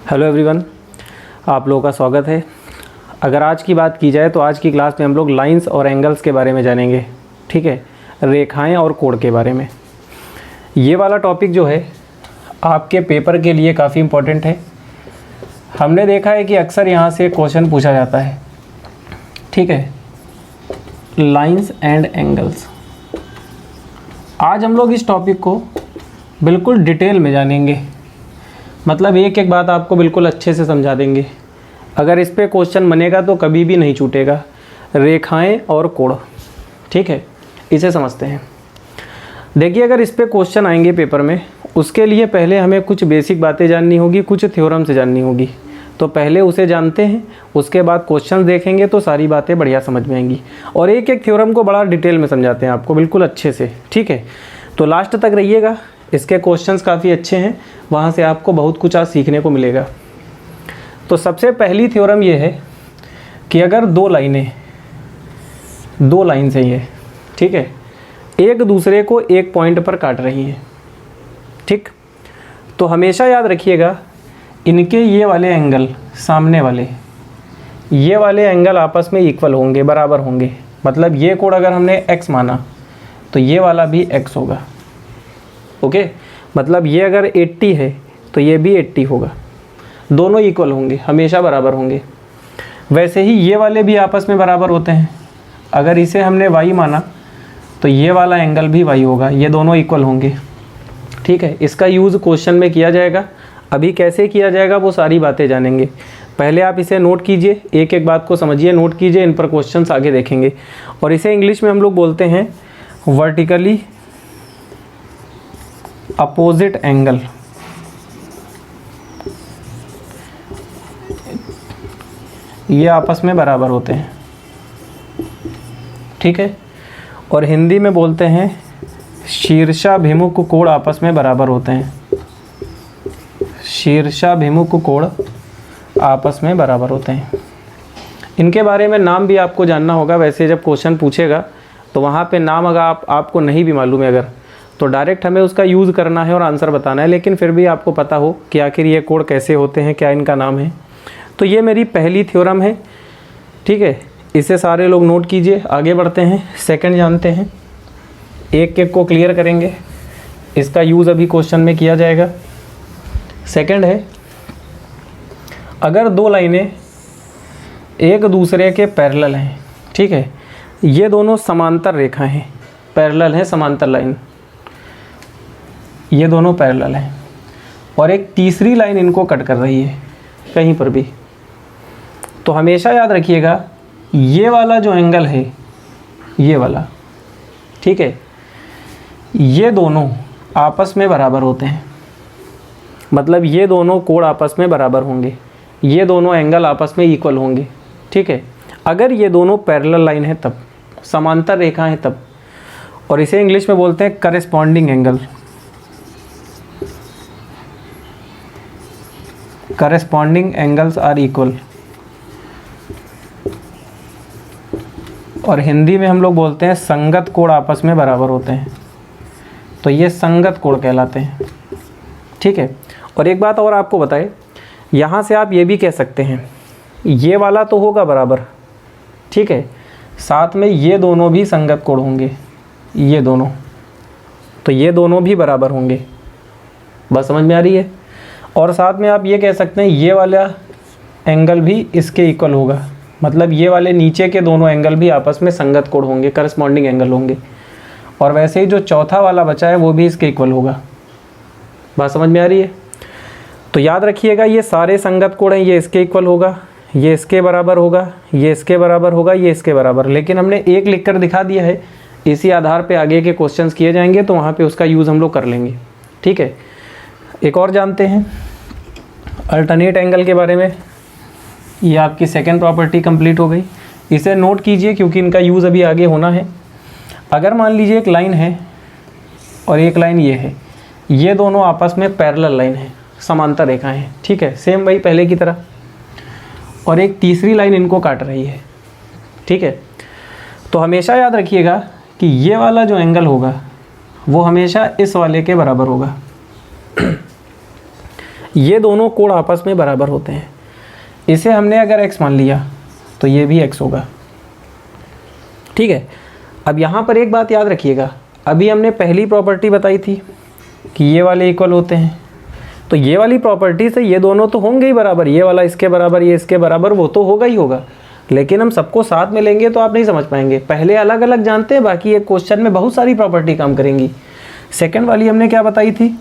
Hello everyone, आप लोगों का स्वागत है। अगर आज की बात की जाए तो आज की क्लास में हम लोग लाइंस और एंगल्स के बारे में जानेंगे। ठीक है, रेखाएं और कोण के बारे में। ये वाला टॉपिक जो है आपके पेपर के लिए काफ़ी इम्पोर्टेंट है। हमने देखा है कि अक्सर यहाँ से क्वेश्चन पूछा जाता है। ठीक है, लाइंस एंड एंगल्स। आज हम लोग इस टॉपिक को बिल्कुल डिटेल में जानेंगे, मतलब एक एक बात आपको बिल्कुल अच्छे से समझा देंगे। अगर इस पे क्वेश्चन बनेगा तो कभी भी नहीं छूटेगा। रेखाएं और कोण, ठीक है, इसे समझते हैं। देखिए, अगर इस पे क्वेश्चन आएंगे पेपर में, उसके लिए पहले हमें कुछ बेसिक बातें जाननी होगी, कुछ थ्योरम से जाननी होगी। तो पहले उसे जानते हैं, उसके बाद क्वेश्चन देखेंगे तो सारी बातें बढ़िया समझ में आएंगी। और एक एक थ्योरम को बड़ा डिटेल में समझाते हैं आपको बिल्कुल अच्छे से। ठीक है, तो लास्ट तक रहिएगा। इसके क्वेश्चंस काफ़ी अच्छे हैं, वहाँ से आपको बहुत कुछ आज सीखने को मिलेगा। तो सबसे पहली थ्योरम ये है कि अगर दो लाइन्स हैं ये, ठीक है, एक दूसरे को एक पॉइंट पर काट रही हैं, ठीक, तो हमेशा याद रखिएगा इनके ये वाले एंगल, सामने वाले ये वाले एंगल आपस में इक्वल होंगे, बराबर होंगे। मतलब ये कोण अगर हमने x माना तो ये वाला भी x होगा। ओके, मतलब ये अगर 80 है तो ये भी 80 होगा। दोनों इक्वल होंगे, हमेशा बराबर होंगे। वैसे ही ये वाले भी आपस में बराबर होते हैं। अगर इसे हमने y माना तो ये वाला एंगल भी y होगा, ये दोनों इक्वल होंगे। ठीक है, इसका यूज़ क्वेश्चन में किया जाएगा। अभी कैसे किया जाएगा वो सारी बातें जानेंगे। पहले आप इसे नोट कीजिए, एक एक बात को समझिए, नोट कीजिए, इन पर क्वेश्चंस आगे देखेंगे। और इसे इंग्लिश में हम लोग बोलते हैं वर्टिकली अपोजिट एंगल। ये आपस में बराबर होते हैं, ठीक है। और हिंदी में बोलते हैं शीर्षाभिमुख कोण आपस में बराबर होते हैं। शीर्षाभिमुख कोण आपस में बराबर होते हैं। इनके बारे में नाम भी आपको जानना होगा। वैसे जब क्वेश्चन पूछेगा तो वहाँ पे नाम अगर आपको नहीं भी मालूम है अगर, तो डायरेक्ट हमें उसका यूज़ करना है और आंसर बताना है। लेकिन फिर भी आपको पता हो कि आखिर ये कोण कैसे होते हैं, क्या इनका नाम है। तो ये मेरी पहली थ्योरम है, ठीक है। इसे सारे लोग नोट कीजिए। आगे बढ़ते हैं, सेकंड जानते हैं, एक एक को क्लियर करेंगे। इसका यूज़ अभी क्वेश्चन में किया जाएगा। सेकंड है, अगर दो लाइनें एक दूसरे के पैरेलल हैं, ठीक है, ये दोनों समांतर रेखा हैं, पैरेलल हैं, समांतर लाइन, ये दोनों पैरेलल हैं, और एक तीसरी लाइन इनको कट कर रही है कहीं पर भी, तो हमेशा याद रखिएगा ये वाला जो एंगल है, ये वाला, ठीक है, ये दोनों आपस में बराबर होते हैं। मतलब ये दोनों कोण आपस में बराबर होंगे, ये दोनों एंगल आपस में इक्वल होंगे, ठीक है। अगर ये दोनों पैरेलल लाइन है तब, समांतर रेखा है तब। और इसे इंग्लिश में बोलते हैं corresponding angle. Corresponding angles are equal. और हिंदी में हम लोग बोलते हैं संगत कोण आपस में बराबर होते हैं, तो ये संगत कोण कहलाते हैं, ठीक है। और एक बात और आपको बताए, यहाँ से आप ये भी कह सकते हैं ये वाला तो होगा बराबर, ठीक है, साथ में ये दोनों भी संगत कोण होंगे, ये दोनों, तो ये दोनों भी बराबर होंगे। बस समझ में आ रही है। और साथ में आप ये कह सकते हैं ये वाला एंगल भी इसके इक्वल होगा। मतलब ये वाले नीचे के दोनों एंगल भी आपस में संगत कोण होंगे, करस्पॉन्डिंग एंगल होंगे। और वैसे ही जो चौथा वाला बचा है वो भी इसके इक्वल होगा। बात समझ में आ रही है। तो याद रखिएगा ये सारे संगत कोण हैं, ये इसके इक्वल होगा, ये इसके बराबर होगा, ये इसके बराबर होगा, ये इसके बराबर। लेकिन हमने एक लिख कर दिखा दिया है, इसी आधार पे आगे के क्वेश्चंस किए जाएंगे, तो वहाँ पे उसका यूज़ हम लोग कर लेंगे, ठीक है। एक और जानते हैं अल्टरनेट एंगल के बारे में। ये आपकी सेकंड प्रॉपर्टी कंप्लीट हो गई। इसे नोट कीजिए क्योंकि इनका यूज़ अभी आगे होना है। अगर मान लीजिए एक लाइन है और एक लाइन ये है, ये दोनों आपस में पैरेलल लाइन है, समांतर रेखाएं हैं, ठीक है, सेम वही पहले की तरह। और एक तीसरी लाइन इनको काट रही है, ठीक है। तो हमेशा याद रखिएगा कि ये वाला जो एंगल होगा वो हमेशा इस वाले के बराबर होगा। ये दोनों कोण आपस में बराबर होते हैं। इसे हमने अगर x मान लिया तो ये भी x होगा, ठीक है। अब यहाँ पर एक बात याद रखिएगा, अभी हमने पहली प्रॉपर्टी बताई थी कि ये वाले इक्वल होते हैं, तो ये वाली प्रॉपर्टी से ये दोनों तो होंगे ही बराबर, ये वाला इसके बराबर, ये इसके बराबर, वो तो होगा ही होगा। लेकिन हम सबको साथ में लेंगे तो आप नहीं समझ पाएंगे। पहले अलग अलग जानते हैं, बाकी एक क्वेश्चन में बहुत सारी प्रॉपर्टी काम करेंगी। सेकंड वाली हमने क्या बताई थी,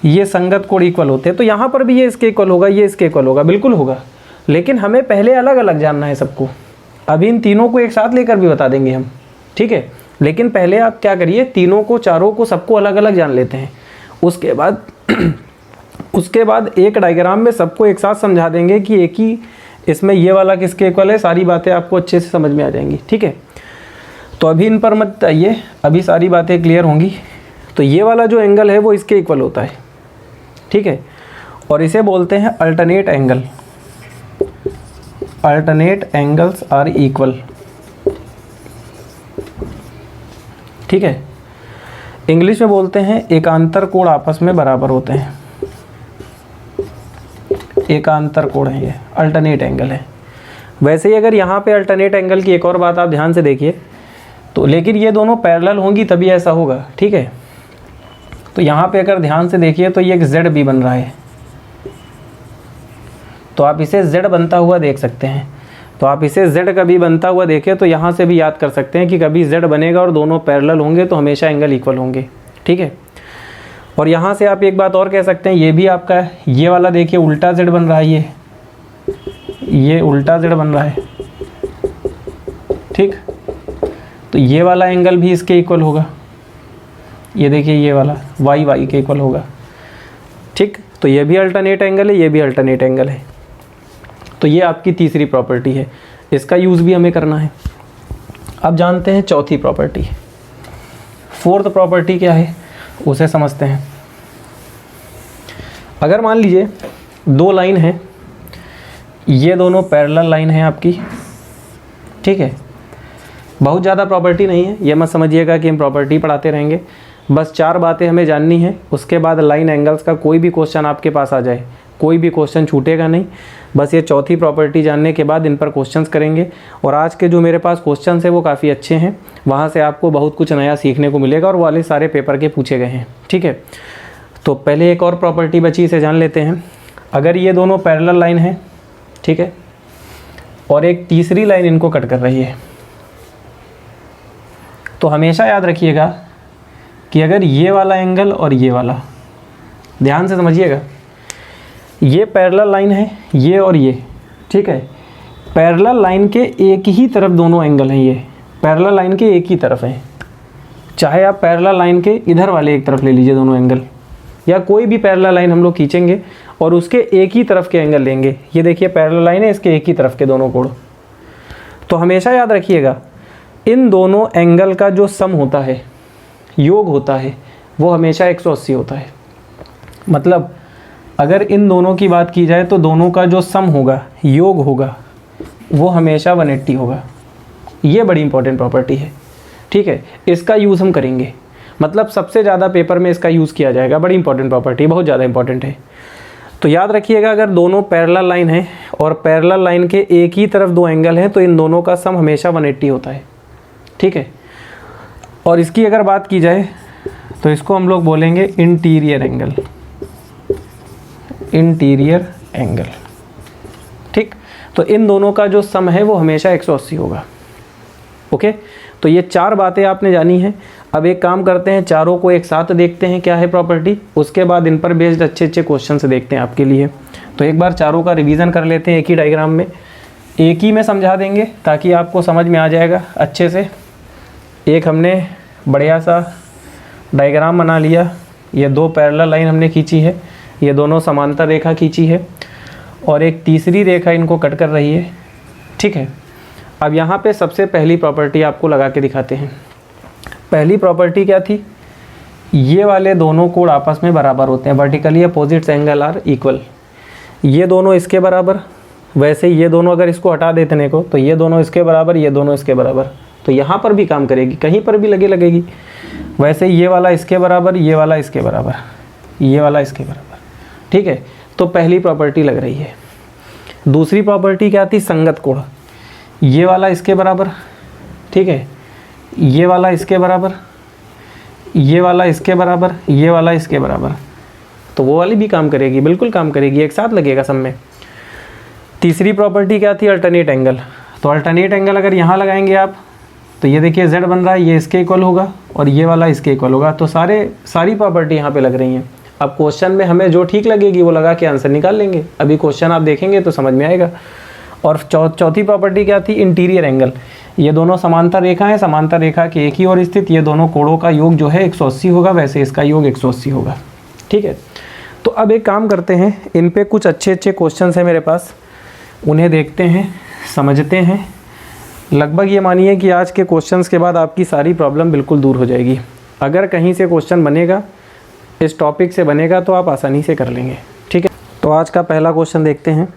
ये संगत कोण इक्वल होते हैं, तो यहाँ पर भी ये इसके इक्वल होगा, ये इसके इक्वल होगा, बिल्कुल होगा। लेकिन हमें पहले अलग अलग जानना है सबको। अभी इन तीनों को एक साथ लेकर भी बता देंगे हम, ठीक है। लेकिन पहले आप क्या करिए, तीनों को, चारों को, सबको अलग अलग जान लेते हैं। उसके बाद एक डायग्राम में सबको एक साथ समझा देंगे कि एक ही इसमें ये वाला किसके इक्वल है। सारी बातें आपको अच्छे से समझ में आ जाएंगी, ठीक है। तो अभी इन पर मत आइए, अभी सारी बातें क्लियर होंगी। तो ये वाला जो एंगल है वो इसके इक्वल होता है, ठीक है। और इसे बोलते हैं alternate angle. Alternate angles are equal, ठीक है। इंग्लिश में बोलते हैं एकांतर कोण आपस में बराबर होते हैं। एकांतर कोण है, ये अल्टरनेट एंगल है। वैसे ही अगर यहाँ पे अल्टरनेट एंगल की एक और बात आप ध्यान से देखिए तो, लेकिन ये दोनों पैरेलल होंगी तभी ऐसा होगा, ठीक है। तो यहाँ पे अगर ध्यान से देखिए तो ये एक जेड भी बन रहा है, तो आप इसे जेड बनता हुआ देख सकते हैं। तो आप इसे z कभी बनता हुआ देखें तो यहाँ से भी याद कर सकते हैं कि कभी z बनेगा और दोनों पैरेलल होंगे तो हमेशा एंगल इक्वल होंगे, ठीक है। और यहाँ से आप एक बात और कह सकते हैं, ये भी आपका है, ये वाला देखिए उल्टा z बन रहा है, ये उल्टा z बन रहा है, ठीक। तो ये वाला एंगल भी इसके इक्वल होगा, ये देखिए ये वाला y के इक्वल होगा, ठीक। तो ये भी अल्टरनेट एंगल है, ये भी अल्टरनेट एंगल है। तो ये आपकी तीसरी प्रॉपर्टी है, इसका यूज़ भी हमें करना है। अब जानते हैं चौथी प्रॉपर्टी। फोर्थ प्रॉपर्टी क्या है उसे समझते हैं। अगर मान लीजिए दो लाइन है, ये दोनों पैरेलल लाइन है आपकी, ठीक है। बहुत ज़्यादा प्रॉपर्टी नहीं है, ये मत समझिएगा कि हम प्रॉपर्टी पढ़ाते रहेंगे। बस 4 बातें हमें जाननी है, उसके बाद लाइन एंगल्स का कोई भी क्वेश्चन आपके पास आ जाए, कोई भी क्वेश्चन छूटेगा नहीं। बस ये चौथी प्रॉपर्टी जानने के बाद इन पर क्वेश्चंस करेंगे। और आज के जो मेरे पास क्वेश्चंस हैं वो काफ़ी अच्छे हैं, वहाँ से आपको बहुत कुछ नया सीखने को मिलेगा और वाले सारे पेपर के पूछे गए हैं, ठीक है। तो पहले एक और प्रॉपर्टी बची, इसे जान लेते हैं। अगर ये दोनों पैरेलल लाइन है, ठीक है, और एक तीसरी लाइन इनको कट कर रही है, तो हमेशा याद रखिएगा कि अगर ये वाला एंगल और ये वाला, ध्यान से समझिएगा, ये पैरेलल लाइन है, ये और ये, ठीक है। पैरेलल लाइन के एक ही तरफ दोनों एंगल हैं, ये पैरेलल लाइन के एक ही तरफ हैं। चाहे आप पैरेलल लाइन के इधर वाले एक तरफ ले लीजिए दोनों एंगल, या कोई भी पैरेलल लाइन हम लोग खींचेंगे और उसके एक ही तरफ के एंगल लेंगे। ये देखिए पैरेलल लाइन है, इसके एक ही तरफ के दोनों कोण। तो हमेशा याद रखिएगा इन दोनों एंगल का जो सम होता है, योग होता है, वो हमेशा 180 होता है। मतलब अगर इन दोनों की बात की जाए तो दोनों का जो सम होगा, योग होगा, वो हमेशा 180 होगा। ये बड़ी इंपॉर्टेंट प्रॉपर्टी है, ठीक है। इसका यूज़ हम करेंगे, मतलब सबसे ज़्यादा पेपर में इसका यूज़ किया जाएगा। बड़ी इंपॉर्टेंट प्रॉपर्टी, बहुत ज़्यादा इंपॉर्टेंट है। तो याद रखिएगा अगर दोनों पैरेलल लाइन है और पैरेलल लाइन के एक ही तरफ दो एंगल हैं तो इन दोनों का सम हमेशा 180 होता है, ठीक है। और इसकी अगर बात की जाए तो इसको हम लोग बोलेंगे इंटीरियर एंगल, इंटीरियर एंगल, ठीक। तो इन दोनों का जो सम है वो हमेशा 180 होगा, ओके। तो ये 4 बातें आपने जानी हैं। अब एक काम करते हैं, चारों को एक साथ देखते हैं क्या है प्रॉपर्टी, उसके बाद इन पर बेस्ड अच्छे अच्छे क्वेश्चन से देखते हैं आपके लिए। तो एक बार चारों का रिवीजन कर लेते हैं एक ही डायग्राम में, एक ही में समझा देंगे ताकि आपको समझ में आ जाएगा अच्छे से। एक हमने बढ़िया सा डायग्राम बना लिया, ये 2 पैरेलल लाइन हमने खींची है, ये दोनों समांतर रेखा खींची है और एक तीसरी रेखा इनको कट कर रही है, ठीक है। अब यहाँ पे सबसे पहली प्रॉपर्टी आपको लगा के दिखाते हैं। पहली प्रॉपर्टी क्या थी, ये वाले दोनों कोण आपस में बराबर होते हैं, vertically opposites angle are equal. ये दोनों इसके बराबर, वैसे ये दोनों अगर इसको हटा देते हैं को तो ये दोनों इसके बराबर, ये दोनों इसके बराबर, तो यहाँ पर भी काम करेगी, कहीं पर भी लगेगी। वैसे ये वाला इसके बराबर, ये वाला इसके बराबर, ये वाला इसके बराबर, ठीक है। तो पहली प्रॉपर्टी लग रही है। दूसरी प्रॉपर्टी क्या थी? संगत कोण। ये वाला इसके बराबर, ठीक है, ये वाला इसके बराबर, ये वाला इसके बराबर, ये वाला इसके बराबर, तो वो वाली भी काम करेगी, बिल्कुल काम करेगी, एक साथ लगेगा सब में। तीसरी प्रॉपर्टी क्या थी? Alternate angle. तो अल्टरनेट एंगल अगर यहाँ लगाएंगे आप, तो ये देखिए z बन रहा है, ये इसके इक्वल होगा और ये वाला इसके इक्वल होगा, तो सारी प्रॉपर्टी यहाँ पे लग रही हैं। अब क्वेश्चन में हमें जो ठीक लगेगी वो लगा के आंसर निकाल लेंगे। अभी क्वेश्चन आप देखेंगे तो समझ में आएगा। और चौथी प्रॉपर्टी क्या थी? Interior angle. ये दोनों समांतर रेखा है, समांतर रेखा के एक ही ओर स्थित ये दोनों कोणों का योग जो है 180 होगा, वैसे इसका योग 180 होगा। ठीक है, तो अब एक काम करते हैं, इन पे कुछ अच्छे क्वेश्चन हैं मेरे पास, उन्हें देखते हैं, समझते हैं। लगभग ये मानिए कि आज के क्वेश्चंस के बाद आपकी सारी प्रॉब्लम बिल्कुल दूर हो जाएगी। अगर कहीं से क्वेश्चन बनेगा, इस टॉपिक से बनेगा, तो आप आसानी से कर लेंगे। ठीक है, तो आज का पहला क्वेश्चन देखते हैं।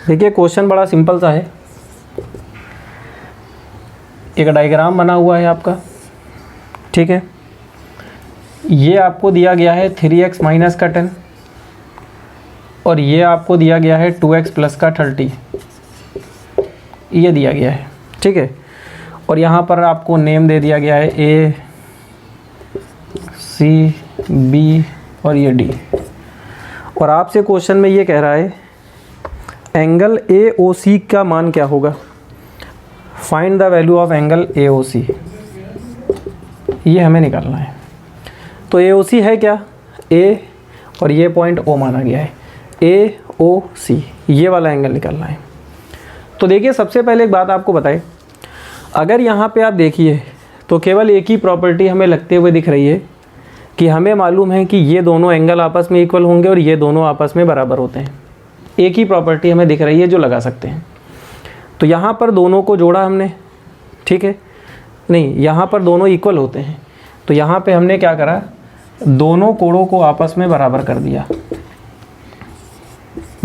देखिए क्वेश्चन बड़ा सिंपल सा है। एक डायग्राम बना हुआ है आपका, ठीक है, ये आपको दिया गया है 3x माइनस का 10 और ये आपको दिया गया है 2x प्लस का 30, ये दिया गया है। ठीक है, और यहाँ पर आपको नेम दे दिया गया है A, C, B और ये D। और आपसे क्वेश्चन में ये कह रहा है एंगल AOC का मान क्या होगा? Find the value of angle AOC, ये हमें निकालना है। तो AOC है क्या? A और ये पॉइंट O माना गया है, AOC, ये वाला एंगल निकालना है। तो देखिए सबसे पहले एक बात आपको बताएं, अगर यहाँ पे आप देखिए तो केवल एक ही प्रॉपर्टी हमें लगते हुए दिख रही है कि हमें मालूम है कि ये दोनों एंगल आपस में इक्वल होंगे और ये दोनों आपस में बराबर होते हैं। एक ही प्रॉपर्टी हमें दिख रही है जो लगा सकते हैं। तो यहाँ पर दोनों को जोड़ा हमने, ठीक है, नहीं यहाँ पर दोनों इक्वल होते हैं, तो यहाँ पे हमने क्या करा, दोनों कोणों को आपस में बराबर कर दिया।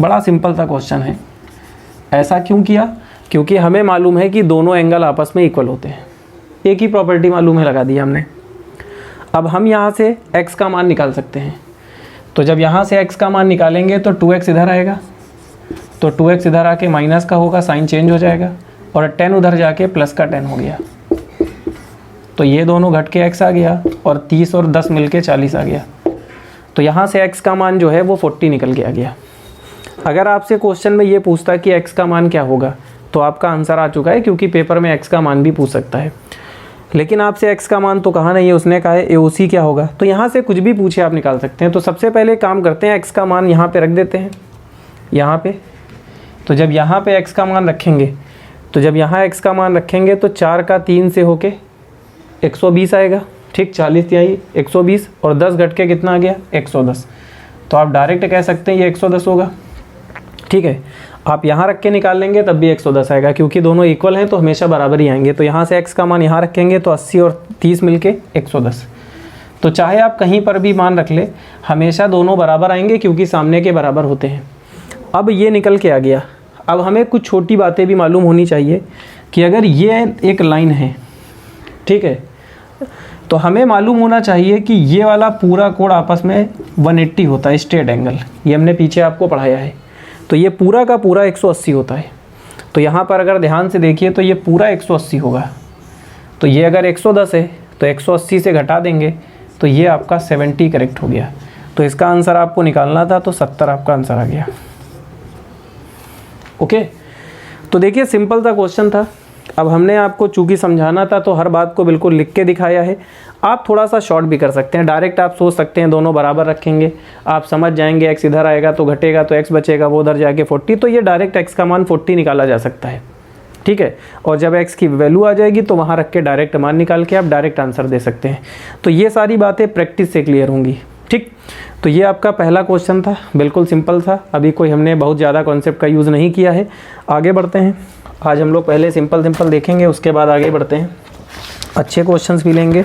बड़ा सिंपल सा क्वेश्चन है। ऐसा क्यों किया? क्योंकि हमें मालूम है कि दोनों एंगल आपस में इक्वल होते हैं, एक ही प्रॉपर्टी मालूम है, लगा दिया हमने। अब हम यहाँ से x का मान निकाल सकते हैं, तो जब यहाँ से x का मान निकालेंगे तो 2x इधर आएगा, तो 2x इधर आके माइनस का होगा, साइन चेंज हो जाएगा, और 10 उधर जाके प्लस का 10 हो गया, तो ये दोनों घट के x आ गया और 30 और 10 मिलके 40 आ गया। तो यहाँ से x का मान जो है वो 40 निकल के आ गया। अगर आपसे क्वेश्चन में ये पूछता कि x का मान क्या होगा, तो आपका आंसर आ चुका है, क्योंकि पेपर में x का मान भी पूछ सकता है। लेकिन आपसे x का मान तो कहा नहीं है, उसने कहा है AOC क्या होगा, तो यहाँ से कुछ भी पूछे आप निकाल सकते हैं। तो सबसे पहले काम करते हैं, x का मान यहाँ पे रख देते हैं, यहाँ पे। तो जब यहाँ पे x का मान रखेंगे, तो जब यहाँ x का मान रखेंगे तो 4 का 3 से होके 120 आएगा, ठीक, 40 यही 120 और 10 घट के कितना आ गया? 110। तो आप डायरेक्ट कह सकते हैं ये 110 होगा। ठीक है, आप यहाँ रख के निकाल लेंगे तब भी 110 आएगा, क्योंकि दोनों इक्वल हैं तो हमेशा बराबर ही आएंगे। तो यहाँ से x का मान यहाँ रखेंगे तो 80 और 30 मिलके 110। तो चाहे आप कहीं पर भी मान रख ले, हमेशा दोनों बराबर आएंगे, क्योंकि सामने के बराबर होते हैं। अब ये निकल के आ गया। अब हमें कुछ छोटी बातें भी मालूम होनी चाहिए कि अगर ये एक लाइन है, ठीक है, तो हमें मालूम होना चाहिए कि ये वाला पूरा कोण आपस में 180 होता है, स्ट्रेट एंगल। ये हमने पीछे आपको पढ़ाया है। तो ये पूरा का पूरा 180 होता है। तो यहाँ पर अगर ध्यान से देखिए तो ये पूरा 180 होगा। तो ये अगर 110 है तो 180 से घटा देंगे तो ये आपका 70 करेक्ट हो गया। तो इसका आंसर आपको निकालना था, तो 70 आपका आंसर आ गया। ओके, तो देखिए सिंपल सा क्वेश्चन था। अब हमने आपको चूँकि समझाना था तो हर बात को बिल्कुल लिख के दिखाया है। आप थोड़ा सा शॉर्ट भी कर सकते हैं, डायरेक्ट आप सोच सकते हैं दोनों बराबर रखेंगे, आप समझ जाएंगे x इधर आएगा तो घटेगा तो x बचेगा, वो उधर जाके 40, तो ये डायरेक्ट x का मान 40 निकाला जा सकता है। ठीक है, और जब x की वैल्यू आ जाएगी तो वहाँ रख के डायरेक्ट मान निकाल के आप डायरेक्ट आंसर दे सकते हैं। तो ये सारी बातें प्रैक्टिस से क्लियर होंगी। ठीक, तो ये आपका पहला क्वेश्चन था, बिल्कुल सिंपल था। अभी कोई हमने बहुत ज़्यादा कॉन्सेप्ट का यूज़ नहीं किया है। आगे बढ़ते हैं। आज हम लोग पहले सिंपल देखेंगे, उसके बाद आगे बढ़ते हैं, अच्छे क्वेश्चंस भी लेंगे।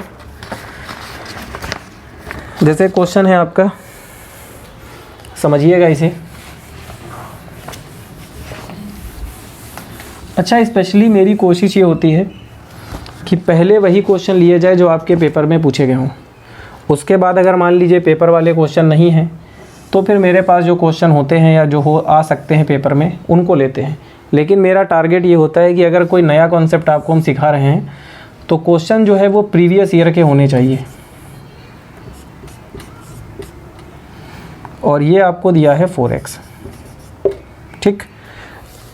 जैसे क्वेश्चन है आपका, समझिएगा इसे। अच्छा, स्पेशली मेरी कोशिश ये होती है कि पहले वही क्वेश्चन लिए जाए जो आपके पेपर में पूछे गए हों। उसके बाद अगर मान लीजिए पेपर वाले क्वेश्चन नहीं हैं तो फिर मेरे पास जो क्वेश्चन होते हैं या जो हो आ सकते हैं पेपर में उनको लेते हैं। लेकिन मेरा टारगेट ये होता है कि अगर कोई नया कॉन्सेप्ट आपको हम सिखा रहे हैं तो क्वेश्चन जो है वो प्रीवियस ईयर के होने चाहिए। और ये आपको दिया है 4x, ठीक।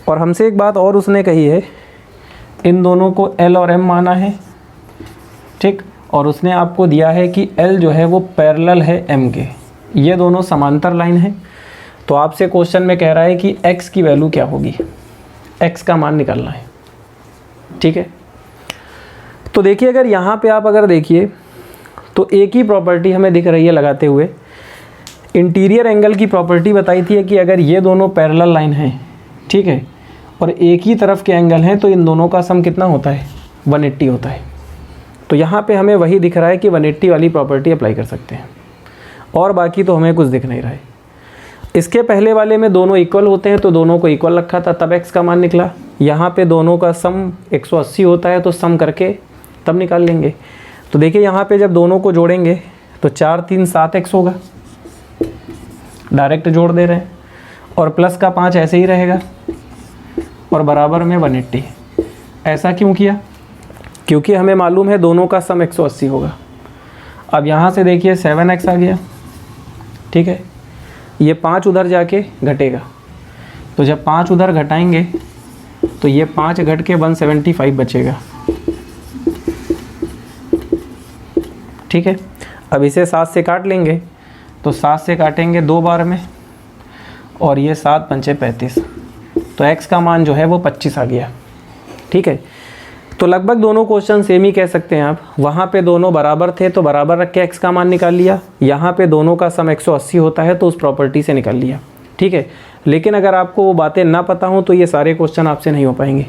और हमसे एक बात और उसने कही है, इन दोनों को L और M माना है, ठीक। और उसने आपको दिया है कि L जो है वो पैरेलल है M के, ये दोनों समांतर लाइन है। तो आपसे क्वेश्चन में कह रहा है कि x की वैल्यू क्या होगी, x का मान निकालना है, ठीक है। तो देखिए अगर यहाँ पे आप अगर देखिए तो एक ही प्रॉपर्टी हमें दिख रही है लगाते हुए। इंटीरियर एंगल की प्रॉपर्टी बताई थी कि अगर ये दोनों पैरेलल लाइन हैं, ठीक है, और एक ही तरफ के एंगल हैं तो इन दोनों का सम कितना होता है, 180 होता है। तो यहाँ पे हमें वही दिख रहा है कि 180 वाली प्रॉपर्टी अप्लाई कर सकते हैं, और बाकी तो हमें कुछ दिख नहीं रहा है। इसके पहले वाले में दोनों इक्वल होते हैं तो दोनों को इक्वल रखा था, तब x का मान निकला। यहाँ पे दोनों का सम 180 होता है तो सम करके तब निकाल लेंगे। तो देखिए यहाँ पे जब दोनों को जोड़ेंगे तो 4 3 7x होगा, डायरेक्ट जोड़ दे रहे हैं, और प्लस का 5 ऐसे ही रहेगा, और बराबर में 180। ऐसा क्यों किया, क्योंकि हमें मालूम है दोनों का सम 180 होगा। अब यहाँ से देखिए 7x आ गया, ठीक है, ये 5 उधर जाके घटेगा, तो जब 5 उधर घटाएंगे तो ये 5 घट के 175 बचेगा, ठीक है। अब इसे 7 से काट लेंगे, तो 7 से काटेंगे 2 बार में, और ये 7 पंचे 35, तो x का मान जो है वो 25 आ गया, ठीक है। तो लगभग दोनों क्वेश्चन सेम ही कह सकते हैं आप। वहाँ पे दोनों बराबर थे तो बराबर रख के x का मान निकाल लिया, यहाँ पे दोनों का सम 180 होता है तो उस प्रॉपर्टी से निकाल लिया, ठीक है। लेकिन अगर आपको वो बातें ना पता हों तो ये सारे क्वेश्चन आपसे नहीं हो पाएंगे।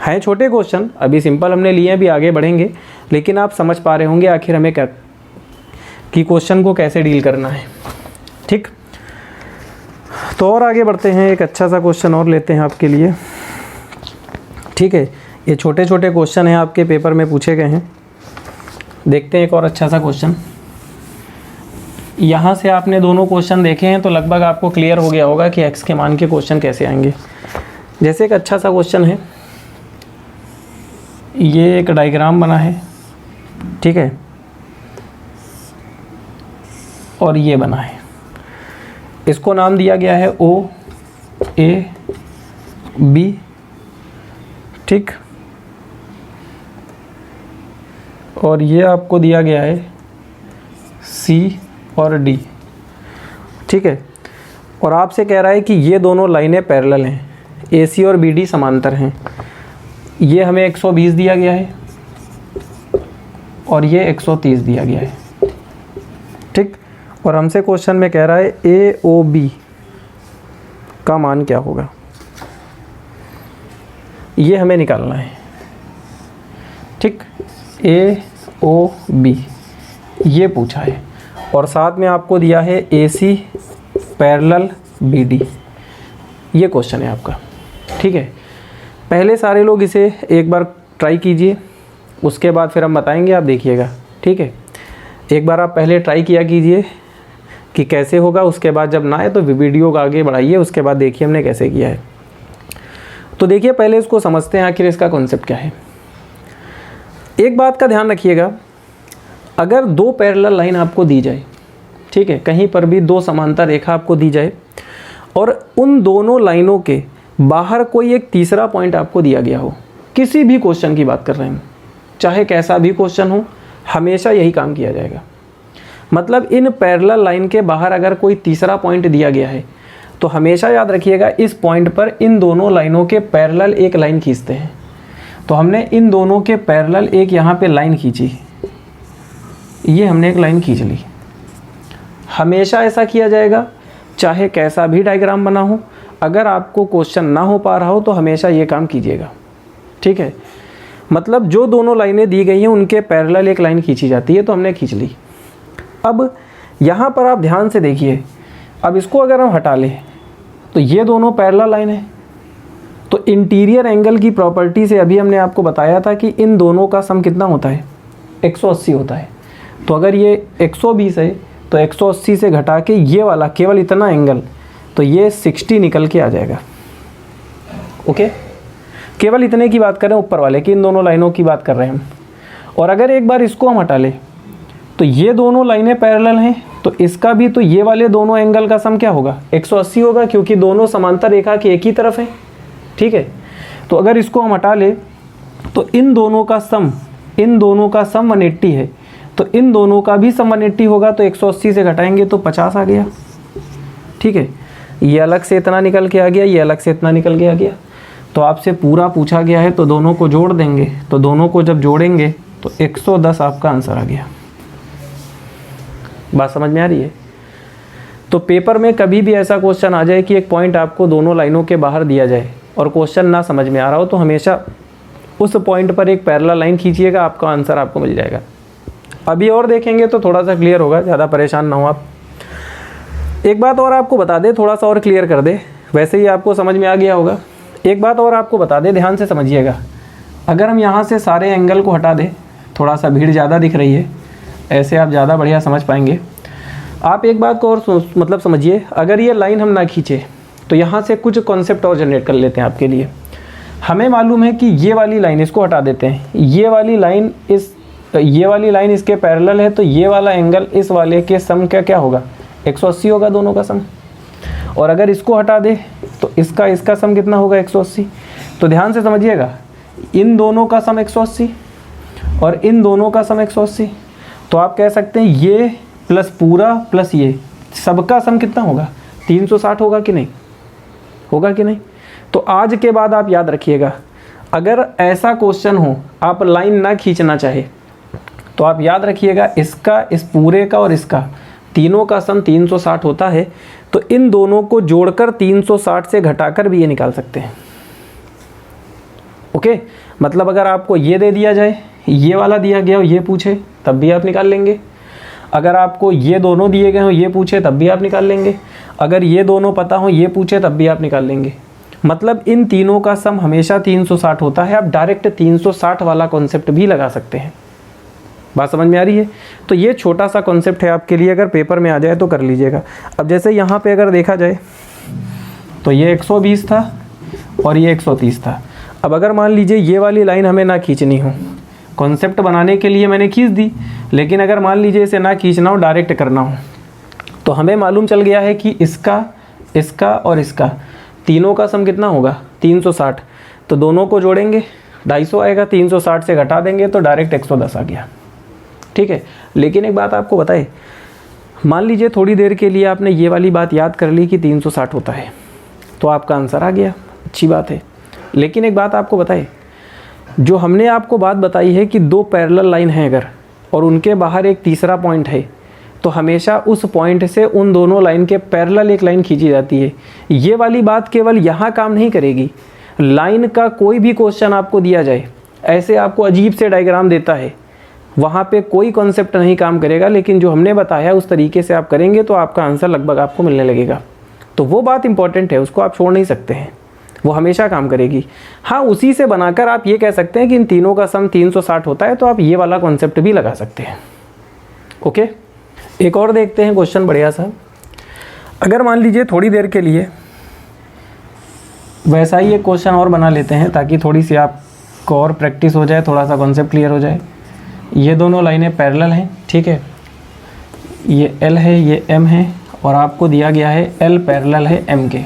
हैं छोटे क्वेश्चन, अभी सिंपल हमने लिए हैं, भी आगे बढ़ेंगे, लेकिन आप समझ पा रहे होंगे आखिर हमें क्या कि क्वेश्चन को कैसे डील करना है, ठीक। तो और आगे बढ़ते हैं, एक अच्छा सा क्वेश्चन और लेते हैं आपके लिए, ठीक है। ये छोटे छोटे क्वेश्चन हैं, आपके पेपर में पूछे गए हैं। देखते हैं एक और अच्छा सा क्वेश्चन। यहाँ से आपने दोनों क्वेश्चन देखे हैं तो लगभग आपको क्लियर हो गया होगा कि x के मान के क्वेश्चन कैसे आएंगे। जैसे एक अच्छा सा क्वेश्चन है, ये एक डायग्राम बना है, ठीक है, और ये बना है, इसको नाम दिया गया है O A B, ठीक, और ये आपको दिया गया है C और D, ठीक है। और आपसे कह रहा है कि ये दोनों लाइनें पैरेलल हैं, AC और BD समांतर हैं। ये हमें 120 दिया गया है और ये 130 दिया गया है, ठीक। और हमसे क्वेश्चन में कह रहा है AOB का मान क्या होगा, ये हमें निकालना है, ठीक। AOB ये पूछा है, और साथ में आपको दिया है AC पैरेलल BD, ये क्वेश्चन है आपका, ठीक है। पहले सारे लोग इसे एक बार ट्राई कीजिए, उसके बाद फिर हम बताएंगे, आप देखिएगा, ठीक है। एक बार आप पहले ट्राई किया कीजिए कि कैसे होगा, उसके बाद जब ना आए तो वीडियो को आगे बढ़ाइए, उसके बाद देखिए हमने कैसे किया है। तो देखिए पहले इसको समझते हैं आखिर इसका कॉन्सेप्ट क्या है। एक बात का ध्यान रखिएगा, अगर 2 पैरेलल लाइन आपको दी जाए, ठीक है, कहीं पर भी 2 समांतर रेखा आपको दी जाए और उन दोनों लाइनों के बाहर कोई एक तीसरा पॉइंट आपको दिया गया हो, किसी भी क्वेश्चन की बात कर रहे हैं, चाहे कैसा भी क्वेश्चन हो, हमेशा यही काम किया जाएगा। मतलब इन पैरेलल लाइन के बाहर अगर कोई तीसरा पॉइंट दिया गया है तो हमेशा याद रखिएगा इस पॉइंट पर इन दोनों लाइनों के पैरेलल एक लाइन खींचते हैं। तो हमने इन दोनों के पैरेलल एक यहाँ पे लाइन खींची, ये हमने एक लाइन खींच ली। हमेशा ऐसा किया जाएगा, चाहे कैसा भी डायग्राम बना हो। अगर आपको क्वेश्चन ना हो पा रहा हो तो हमेशा ये काम कीजिएगा, ठीक है। मतलब जो दोनों लाइनें दी गई हैं उनके पैरेलल एक लाइन खींची जाती है, तो हमने खींच ली। अब यहाँ पर आप ध्यान से देखिए, अब इसको अगर हम हटा लें तो ये दोनों पैरेलल लाइन है, तो इंटीरियर एंगल की प्रॉपर्टी से अभी हमने आपको बताया था कि इन दोनों का सम कितना होता है, 180 होता है। तो अगर ये 120 है तो 180 से घटा के ये वाला केवल इतना एंगल, तो ये 60 निकल के आ जाएगा। ओके, केवल इतने की बात कर रहे हैं ऊपर वाले की, इन दोनों लाइनों की बात कर रहे हैं हम। और अगर एक बार इसको हम हटा लें तो ये दोनों लाइनें पैरेलल हैं, तो इसका भी तो ये वाले दोनों एंगल का सम क्या होगा, 180 होगा, क्योंकि दोनों समांतर रेखा के एक ही तरफ है। ठीक है, तो अगर इसको हम हटा ले तो इन दोनों का सम 180 है, तो इन दोनों का भी सम 180 होगा, तो 180 से घटाएंगे तो 50 आ गया। ठीक है, ये अलग से इतना निकल के आ गया, ये अलग से इतना निकल के आ गया। तो आपसे पूरा पूछा गया है तो दोनों को जोड़ देंगे, तो दोनों को जब जोड़ेंगे तो 110 आपका आंसर आ गया। बात समझ में आ रही है? तो पेपर में कभी भी ऐसा क्वेश्चन आ जाए कि एक पॉइंट आपको दोनों लाइनों के बाहर दिया जाए और क्वेश्चन ना समझ में आ रहा हो, तो हमेशा उस पॉइंट पर एक पैरेलल लाइन खींचिएगा, आपका आंसर आपको मिल जाएगा। अभी और देखेंगे तो थोड़ा सा क्लियर होगा, ज़्यादा परेशान ना हो आप। एक बात और आपको बता दे, थोड़ा सा और क्लियर कर दे, वैसे ही आपको समझ में आ गया होगा। एक बात और आपको बता दे, ध्यान से समझिएगा। अगर हम यहाँ से सारे एंगल को हटा दें, थोड़ा सा भीड़ ज़्यादा दिख रही है, ऐसे आप ज़्यादा बढ़िया समझ पाएंगे। आप एक बात को और मतलब समझिए, अगर ये लाइन हम ना खींचे तो यहाँ से कुछ कॉन्सेप्ट और जनरेट कर लेते हैं आपके लिए। हमें मालूम है कि ये वाली लाइन, इसको हटा देते हैं, ये वाली लाइन इसके पैरेलल है, तो ये वाला एंगल इस वाले के सम का क्या होगा, 180 होगा दोनों का सम। और अगर इसको हटा दे तो इसका सम कितना होगा, 180। तो ध्यान से समझिएगा, इन दोनों का सम 180 और इन दोनों का सम 180, तो आप कह सकते हैं ये प्लस पूरा प्लस ये सबका सम कितना होगा, 360 होगा कि नहीं, होगा कि नहीं। तो आज के बाद आप याद रखिएगा, अगर ऐसा क्वेश्चन हो आप लाइन ना खींचना चाहे तो आप याद रखिएगा, इसका, इस पूरे का और इसका तीनों का सम 360 होता है, तो इन दोनों को जोड़कर 360 से घटाकर भी ये निकाल सकते हैं। ओके, मतलब अगर आपको ये दे दिया जाए, ये वाला दिया गया हो, ये पूछे तब भी आप निकाल लेंगे। अगर आपको ये दोनों दिए गए हो, ये पूछे तब भी आप निकाल लेंगे। अगर ये दोनों पता हो, ये पूछे तब भी आप निकाल लेंगे। मतलब इन तीनों का सम हमेशा 360 होता है। आप डायरेक्ट 360 वाला कॉन्सेप्ट भी लगा सकते हैं। बात समझ में आ रही है? तो ये छोटा सा कॉन्सेप्ट है आपके लिए, अगर पेपर में आ जाए तो कर लीजिएगा। अब जैसे यहाँ पे अगर देखा जाए तो ये 120 था और ये 130 था। अब अगर मान लीजिए ये वाली लाइन हमें ना खींचनी हो, कॉन्सेप्ट बनाने के लिए मैंने खींच दी, लेकिन अगर मान लीजिए इसे ना खींचना हो, डायरेक्ट करना हो, तो हमें मालूम चल गया है कि इसका और इसका तीनों का सम कितना होगा, 360। तो दोनों को जोड़ेंगे 250 आएगा, 360 से घटा देंगे तो डायरेक्ट 110 आ गया। ठीक है, लेकिन एक बात आपको बताए, मान लीजिए थोड़ी देर के लिए आपने ये वाली बात याद कर ली कि 360 होता है, तो आपका आंसर आ गया, अच्छी बात है। लेकिन एक बात आपको बताए, जो हमने आपको बात बताई है कि दो पैरेलल लाइन है अगर, और उनके बाहर एक तीसरा पॉइंट है, तो हमेशा उस पॉइंट से उन दोनों लाइन के पैरेलल एक लाइन खींची जाती है। ये वाली बात केवल यहाँ काम नहीं करेगी, लाइन का कोई भी क्वेश्चन आपको दिया जाए, ऐसे आपको अजीब से डायग्राम देता है, वहाँ पे कोई कॉन्सेप्ट नहीं काम करेगा, लेकिन जो हमने बताया उस तरीके से आप करेंगे तो आपका आंसर लगभग आपको मिलने लगेगा। तो वो बात इंपॉर्टेंट है, उसको आप छोड़ नहीं सकते हैं, वो हमेशा काम करेगी। हाँ, उसी से बनाकर आप ये कह सकते हैं कि इन तीनों का सम 360 होता है, तो आप ये वाला कॉन्सेप्ट भी लगा सकते हैं। ओके, एक और देखते हैं क्वेश्चन बढ़िया सा। अगर मान लीजिए थोड़ी देर के लिए वैसा ही एक क्वेश्चन और बना लेते हैं, ताकि थोड़ी सी आपको और प्रैक्टिस हो जाए, थोड़ा सा कॉन्सेप्ट क्लियर हो जाए। ये दोनों लाइनें पैरेलल हैं, ठीक है, ये L है, ये M है, और आपको दिया गया है L पैरेलल है M के।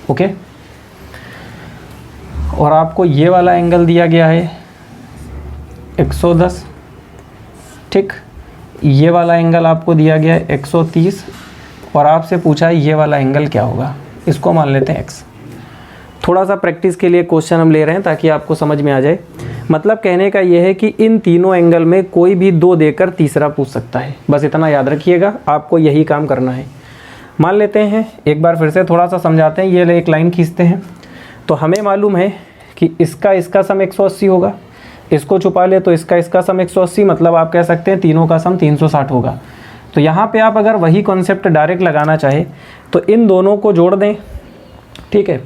ओके, और आपको ये वाला एंगल दिया गया है 110, ठीक, ये वाला एंगल आपको दिया गया है 130, और आपसे पूछा है ये वाला एंगल क्या होगा, इसको मान लेते हैं x। थोड़ा सा प्रैक्टिस के लिए क्वेश्चन हम ले रहे हैं ताकि आपको समझ में आ जाए। मतलब कहने का ये है कि इन तीनों एंगल में कोई भी दो देकर तीसरा पूछ सकता है, बस इतना याद रखिएगा, आपको यही काम करना है। मान लेते हैं, एक बार फिर से थोड़ा सा समझाते हैं। ये एक लाइन खींचते हैं, तो हमें मालूम है कि इसका सम 180 होगा, इसको छुपा ले तो इसका सम 180, मतलब आप कह सकते हैं तीनों का सम 360 होगा। तो यहाँ पे आप अगर वही कॉन्सेप्ट डायरेक्ट लगाना चाहे तो इन दोनों को जोड़ दें, ठीक है,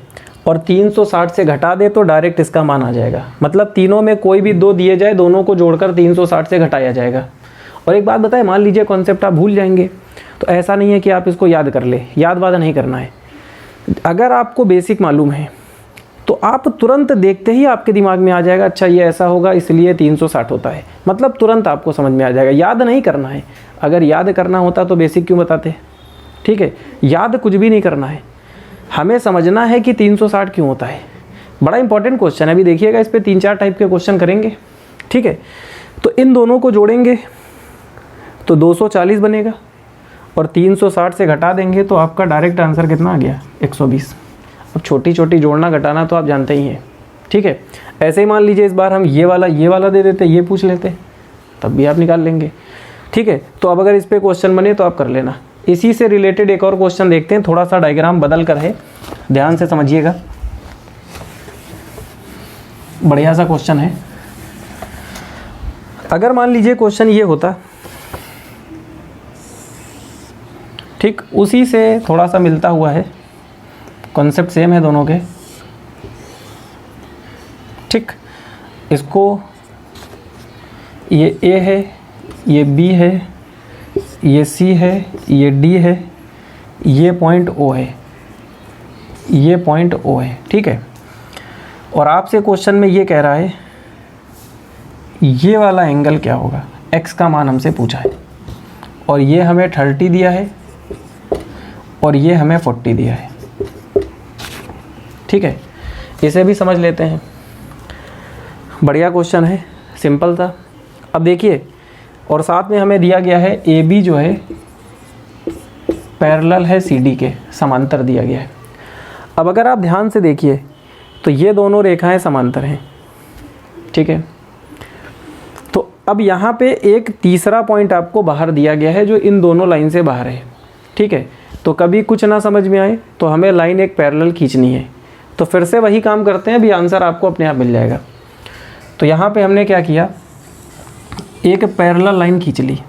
और 360 से घटा दे तो डायरेक्ट इसका मान आ जाएगा। मतलब तीनों में कोई भी दो दिए जाए, दोनों को जोड़कर 360 से घटाया जाएगा। और एक बात बताएं, मान लीजिए कॉन्सेप्ट आप भूल जाएंगे, तो ऐसा नहीं है कि आप इसको याद कर ले, याद वादा नहीं करना है। अगर आपको बेसिक मालूम है तो आप तुरंत देखते ही आपके दिमाग में आ जाएगा, अच्छा ये ऐसा होगा इसलिए 360 होता है, मतलब तुरंत आपको समझ में आ जाएगा। याद नहीं करना है, अगर याद करना होता तो बेसिक क्यों बताते, ठीक है। याद कुछ भी नहीं करना है, हमें समझना है कि 360 क्यों होता है। बड़ा इंपॉर्टेंट क्वेश्चन है, अभी देखिएगा इस पर 3-4 टाइप के क्वेश्चन करेंगे, ठीक है। तो इन दोनों को जोड़ेंगे तो 240 बनेगा और 360 से घटा देंगे तो आपका डायरेक्ट आंसर कितना आ गया, 120। अब छोटी छोटी जोड़ना घटाना तो आप जानते ही हैं, ठीक है। ऐसे ही मान लीजिए इस बार हम ये वाला दे देते, ये पूछ लेते, तब भी आप निकाल लेंगे, ठीक है। तो अब अगर इस पर क्वेश्चन बने तो आप कर लेना। इसी से रिलेटेड एक और क्वेश्चन देखते हैं, थोड़ा सा डायग्राम बदल कर है, ध्यान से समझिएगा, बढ़िया सा क्वेश्चन है। अगर मान लीजिए क्वेश्चन ये होता, ठीक, उसी से थोड़ा सा मिलता हुआ है, कॉन्सेप्ट सेम है दोनों के, ठीक। इसको ये ए है, ये बी है, ये सी है, ये डी है, ये पॉइंट ओ है, ये पॉइंट ओ है, ठीक है। और आपसे क्वेश्चन में ये कह रहा है ये वाला एंगल क्या होगा, एक्स का मान हमसे पूछा है, और ये हमें 30 दिया है और ये हमें 40 दिया है, ठीक है। इसे भी समझ लेते हैं, बढ़िया क्वेश्चन है, सिंपल था। अब देखिए, और साथ में हमें दिया गया है ए बी जो है पैरेलल है सी डी के, समांतर दिया गया है। अब अगर आप ध्यान से देखिए तो ये दोनों रेखाएं समांतर हैं, ठीक है। तो अब यहाँ पे एक तीसरा पॉइंट आपको बाहर दिया गया है जो इन दोनों लाइन से बाहर है, ठीक है। तो कभी कुछ ना समझ में आए तो हमें लाइन एक पैरेलल खींचनी है, तो फिर से वही काम करते हैं, अभी आंसर आपको अपने आप मिल जाएगा। तो यहाँ पे हमने क्या किया, एक पैरेलल लाइन खींच ली,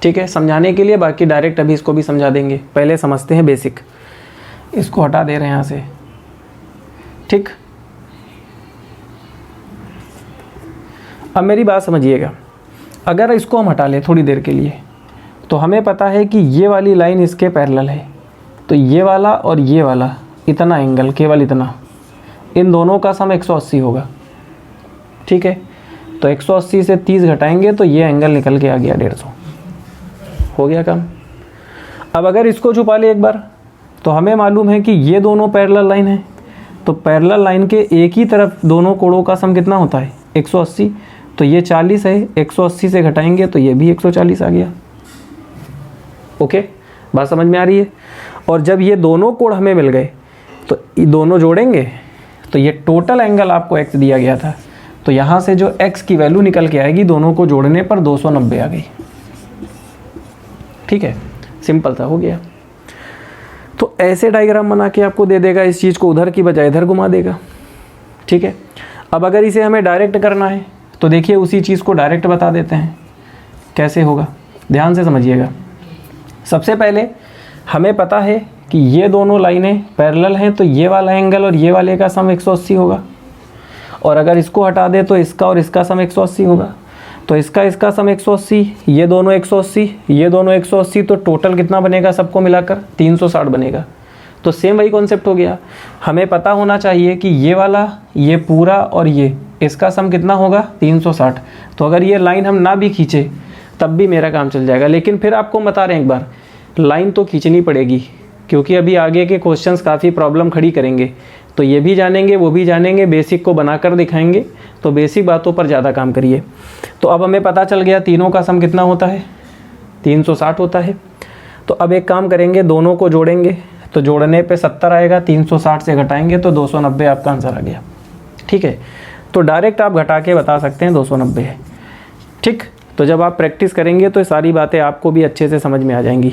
ठीक है, समझाने के लिए, बाकी डायरेक्ट अभी इसको भी समझा देंगे। पहले समझते हैं बेसिक, इसको हटा दे रहे हैं यहाँ से, ठीक। अब मेरी बात समझिएगा, अगर इसको हम हटा लें थोड़ी देर के लिए तो हमें पता है कि ये वाली लाइन इसके पैरेलल है, तो ये वाला और ये वाला इतना एंगल, केवल इतना, इन दोनों का सम 180 होगा, ठीक है। तो 180 से 30 घटाएंगे तो ये एंगल निकल के आ गया 150, हो गया काम। अब अगर इसको छुपा ले एक बार, तो हमें मालूम है कि ये दोनों पैरेलल लाइन है, तो पैरेलल लाइन के एक ही तरफ दोनों कोणों का सम कितना होता है, 180। तो ये 40 है, 180 से घटाएंगे तो ये भी 140 आ गया। ओके, बात समझ में आ रही है। और जब ये दोनों कोण हमें मिल गए तो ये दोनों जोड़ेंगे तो ये टोटल एंगल आपको x दिया गया था, तो यहाँ से जो x की वैल्यू निकल के आएगी दोनों को जोड़ने पर 290 आ गई, ठीक है। सिंपल था, हो गया। तो ऐसे डायग्राम बना के आपको दे देगा, इस चीज़ को उधर की बजाय इधर घुमा देगा, ठीक है। अब अगर इसे हमें डायरेक्ट करना है तो देखिए उसी चीज़ को डायरेक्ट बता देते हैं कैसे होगा, ध्यान से समझिएगा। सबसे पहले हमें पता है कि ये दोनों लाइनें पैरेलल हैं, तो ये वाला एंगल और ये वाले का सम 180 होगा, और अगर इसको हटा दे तो इसका और इसका सम 180 होगा, तो इसका सम 180, ये दोनों 180, ये दोनों 180, तो टोटल कितना बनेगा सबको मिलाकर 360 बनेगा। तो सेम वही कॉन्सेप्ट हो गया, हमें पता होना चाहिए कि ये वाला, ये पूरा और ये, इसका सम कितना होगा 360। तो अगर ये लाइन हम ना भी खींचे तब भी मेरा काम चल जाएगा, लेकिन फिर आपको बता रहे हैं एक बार, लाइन तो खींचनी पड़ेगी, क्योंकि अभी आगे के क्वेश्चंस काफ़ी प्रॉब्लम खड़ी करेंगे, तो ये भी जानेंगे वो भी जानेंगे, बेसिक को बनाकर दिखाएंगे, तो बेसिक बातों पर ज़्यादा काम करिए। तो अब हमें पता चल गया तीनों का सम कितना होता है, 360 होता है। तो अब एक काम करेंगे, दोनों को जोड़ेंगे, तो जोड़ने पे 70 आएगा, 360 से घटाएंगे तो 290 आपका आंसर आ गया, ठीक है। तो डायरेक्ट आप घटा के बता सकते हैं 290 है, ठीक। तो जब आप प्रैक्टिस करेंगे तो सारी बातें आपको भी अच्छे से समझ में आ जाएंगी।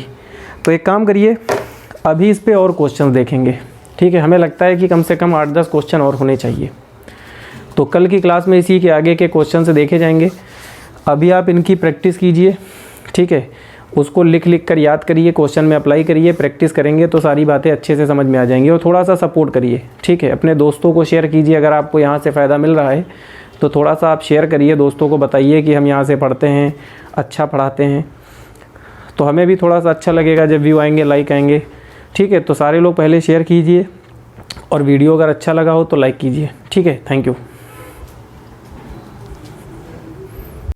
तो एक काम करिए, अभी इस पे और क्वेश्चन देखेंगे, ठीक है। हमें लगता है कि कम से कम 8-10 क्वेश्चन और होने चाहिए, तो कल की क्लास में इसी के आगे के क्वेश्चन से देखे जाएंगे। अभी आप इनकी प्रैक्टिस कीजिए, ठीक है, उसको लिख कर याद करिए, क्वेश्चन में अप्लाई करिए, प्रैक्टिस करेंगे तो सारी बातें अच्छे से समझ में आ जाएंगी। और थोड़ा सा सपोर्ट करिए, ठीक है, अपने दोस्तों को शेयर कीजिए, अगर आपको यहाँ से फ़ायदा मिल रहा है तो थोड़ा सा आप शेयर करिए, दोस्तों को बताइए कि हम यहाँ से पढ़ते हैं, अच्छा पढ़ाते हैं। तो हमें भी थोड़ा सा अच्छा लगेगा जब व्यू आएंगे, लाइक आएंगे। ठीक है, तो सारे लोग पहले शेयर कीजिए और वीडियो अगर अच्छा लगा हो तो लाइक कीजिए। ठीक है, थैंक यू।